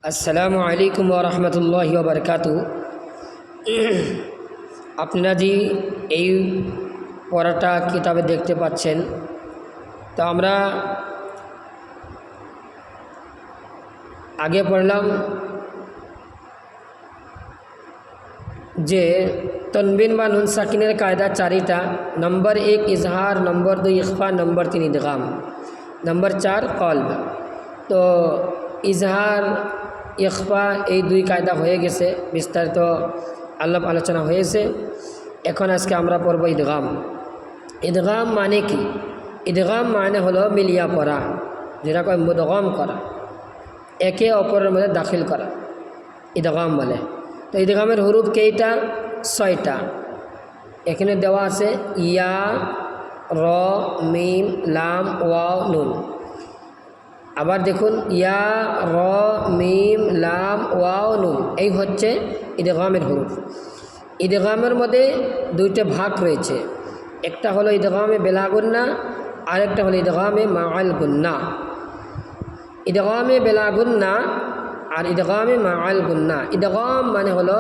আসসালামু আলাইকুম ওয়া রাহমাতুল্লাহি ওয়া বারাকাতুহু। আপনারা যে এই পড়াটা কিতাবে দেখতে পাচ্ছেন, তো আমরা আগে পড়লাম যে তনবিন বা নুন সাকিনের কায়দা চারিটা। নম্বর 1 ইজহার, নম্বর 2 ইখফা, নম্বর 3 ইদগাম, নম্বর 4 কলব। তো ইজহার ইখফা এই দুই কায়দা হয়ে গেছে, বিস্তারিত আলোচনা হয়েছে। এখন আজকে আমরা পড়ব ইদগাম। ইদগাম মানে কি? ইদগাম মানে হলো মিলিয়া পড়া, যেটা কয় মুদগম করা, একে অপরের মধ্যে দাখিল করা, ইদগাম বলে। তো ইদগামের হুরুফ কেইটা? 6টা। এখানে দেওয়া আছে ইয়া, র, মিম, লাম, ওয়াও, নুন। আবার দেখুন ইয়া, র, মিম, লাম, ওয়াও, নুন, এই হচ্ছে ইদগামের হুরুফ। ইদগামের মধ্যে দুইটা ভাগ রয়েছে, একটা হলো ইদগামে বেলা গুন্না, আরেকটা হলো ইদগামে মাআল গুন্না। ইদগামে বেলা গুন্না আর ইদগামে মাআল গুন্না। ইদগাম মানে হলো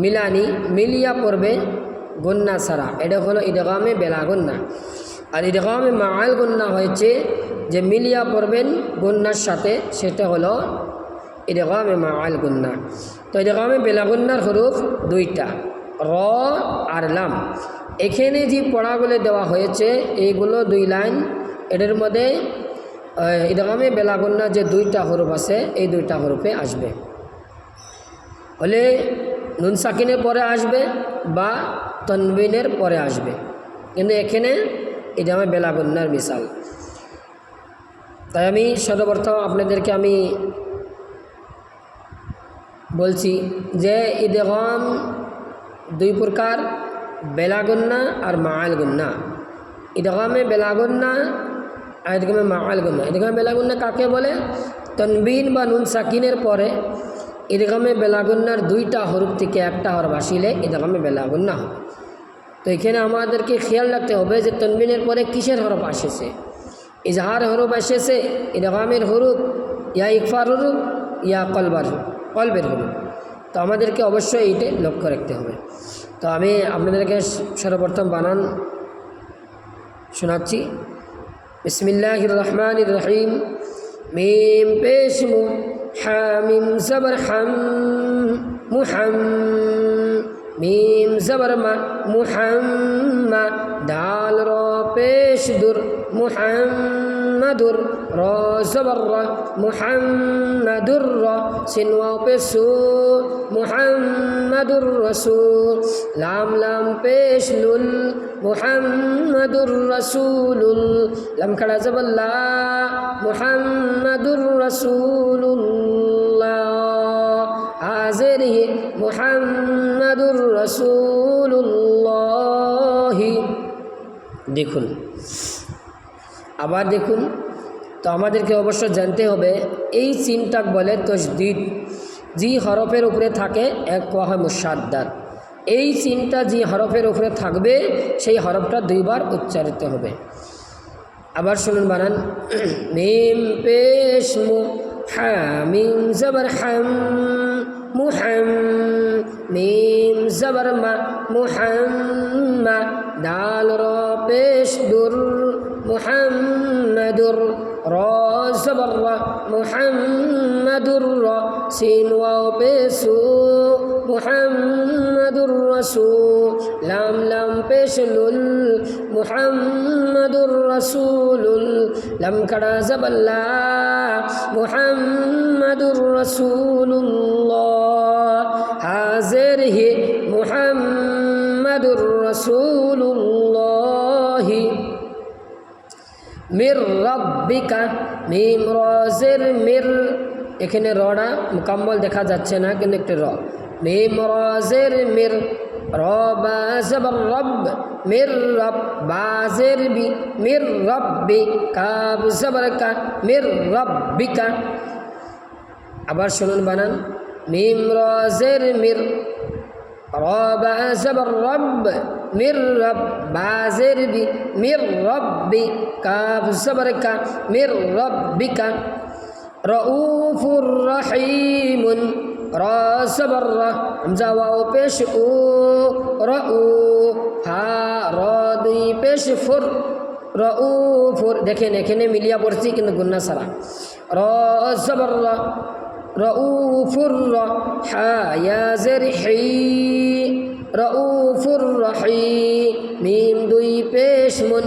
মিলানি, মিলিয়া পড়বে গুন্না ছাড়া, এটা হলো ইদগামে বেলা গুন্না। আর ইদগামে মাআল গুন্না হয়েছে যে মিলিয়া পড়বেন গুন্নার সাথে, সেটা হলো ইদগামে মাআল গুন্না। তো ইদগামে বেলা গুন্নার হরুফ দুইটা, র আর লাম। এখানে যে পড়াগুলো দেওয়া হয়েছে এইগুলো 2 লাইন, এটার মধ্যে ইদগামে বেলা গুন্না যে 2টা হরুফ আছে এই 2টা হরুফে আসবে, হলে নুন সাকিনের পরে আসবে বা তনবিনের পরে আসবে, কিন্তু এখানে ইদগামে বেলা গুন্নার মিসাল। তাই আমি সর্বপ্রথম আপনাদেরকে আমি বলছি যে ইদগাম 2 প্রকার, বেলা গুন্না আর মাআল গুন্না। ইদগামে বেলা গুন্না আর ইদগামে মাআল গুন্না। ইদগামে বেলা গুন্না কাকে বলে? তনবিন বা নুন সাকিনের পরে ইদগামে বেলা গুন্নার 2টা হরফ থেকে একটা হরফ আসিলে ইদগামে বেলা গুন্না হবে। তো এখানে আমাদেরকে খেয়াল রাখতে হবে যে তনবিনের পরে কিসের হরফ আসেছে। ইজহার হরফ এসেছে, ইদগামের হরফ, ইয়া ইকফার হরফ, ইয়া কলবের হরফ। তো আমাদেরকে অবশ্যই এইটা লক্ষ্য রাখতে হবে। তো আমি আপনাদেরকে সর্বপ্রথম বানান শোনাচ্ছি। বিসমিল্লাহির রহমানির রহিম। মিম পেশ মু, হামিম জবর হাম, মুহাম, মিম জবর মা, মুহাম্মা, দাল র পেশ দুর, মুহাম্মাদুর, র জবর র, মুহাম্মাদুর র, সিন ওয়াও পেশ সু, মুহাম্মাদুর রাসূল, লাম লাম পেশ লুল, মুহাম্মাদুর রাসূলুল, লাম খাড়া জবর লা, মুহাম্মাদুর রাসূলুল্লাহ, হাজির হি, মুহাম্মাদুর রাসূলুল্লাহ। দেখুন, আবার দেখুন। তো আমাদেরকে অবশ্য জানতে হবে এই সিনটাক বলে তসদিদ, যে হরফের উপরে থাকে এক কোয়া হয় মুসাদ্দাদ। এই সিনটা যে হরফের উপরে থাকবে সেই হরফটা 2 বার উচ্চারিত হবে। আবার শুনুন বানান। মিম পেশ মু, হামিম জবর হাম, মুহাম, মিম জবর মা, মুহাম্মা, দাল র পেশ দুর, মুহাম্মাদুর, র জবর র, মুহাম্মাদুর র, সিন ওয়াও পেশ সু, মুহাম্মাদুর রাসূল, লাম লাম পেশ লুল, মুহাম্মাদুর রাসূলুল, লাম খাড়া জবর লা, মুহাম্মাদুর রাসূলুল্লাহ, হাজির হি, মুহাম্মাদুর রাসূলুল্লাহ। মির রাব্বিকা, মিম রাজের মির, এখানে রটা মুকাম্মল দেখা যাচ্ছে না, কিন্তু একটা র। মিম রাজের মির, র বা জবর রব, মির রব, বাজের বি, মির রব্বি, কাব জবর কা, মির রব্বিকা। আবার শুনুন বানান। মিম রাজের মির, র বা জবর রব, মির রব, বাজের বি, মির রব্বি, কাব জবর কা, মির রব্বিকা। রউফুর রহিমুন র জবর র হামজা ওয়াও পেশ উ রউ ফা র দুই পেশ ফুর রউফুর। দেখেন এখানে মিলিয়া পড়ছি কিন্তু গুন্না সারা। র জবর র রউফুর র হা ইয়া জের হি রউফুর রহিম মিম দুই পেশ মুন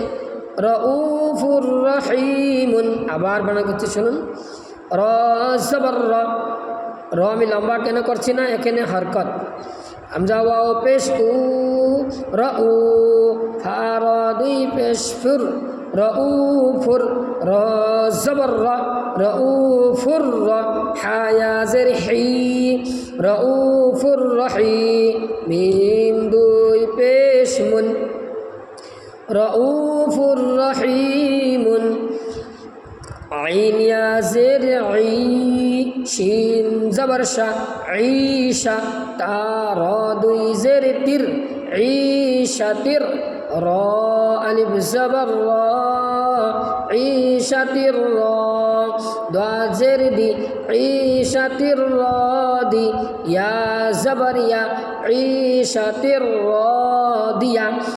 রউফুর রহিমুন। আবার বানা করছি শুনুন। র জবর র র আমি লম্বা কেন করছি না, এখানে হরকত। হামজা ওয়াও পেশ উ রউ ফা র দুই পেশ ফুর রউফুর র জবর র রউফুর র হা ইয়া জের হি রউফুর রহিম মিম দুই পেশ মুন রউফুর রহিমুন। আইন ইয়া জের ই শিন জবর শা ঈশা তা র দুই জের তির ঈশাতির র আলিফ জবর র ঈশাতির র দা জের দি ঈশাতির র দি ইয়া জবর ইয়া ঈশাতির র দিয়া।